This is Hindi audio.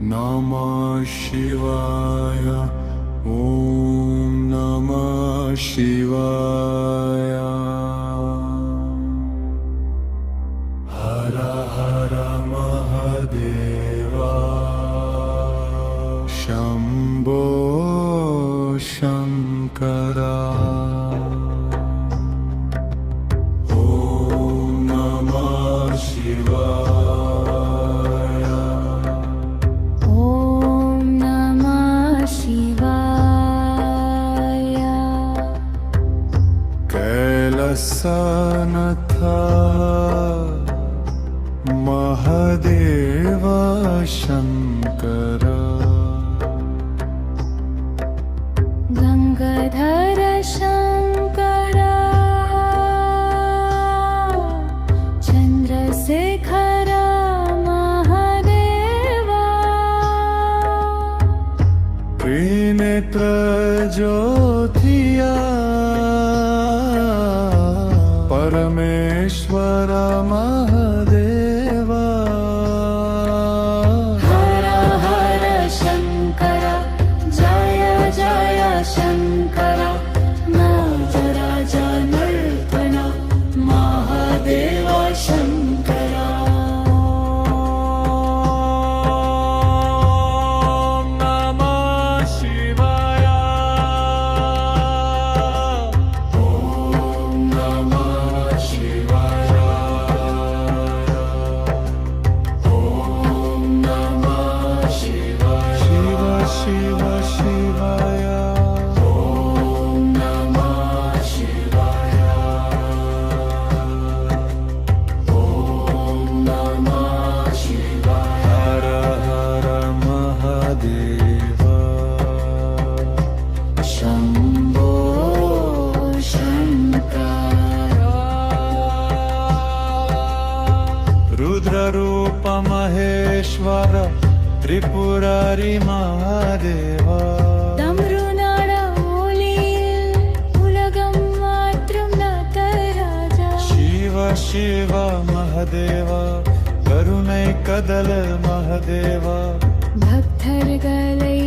नमः शिवाय ॐ नमः शिवाय हर हर महादेवा शम्भो शङ्करा कैलासनाथ महादेव शंकर गंगाधर शंकर चंद्रशेखर महादेवा त्रिनेत्र ज्योतिया परमेश्वर महादेवा हर हर शंकर जय जय शंकर नागराज नर्तन महादेव शंकर नमः शिवाय शिव शिवाय ॐ नमः शिवाय ॐ नमः शिवाय हर हर महादेव शंभो शंकर रुद्ररूप महेश्वर त्रिपुरारी महादेवा डमरुनाड ओलियिल उलगम मात्रम नाथराजा शिव शिव महादेवा करुणै कदल महादेवा भक्तर्गलै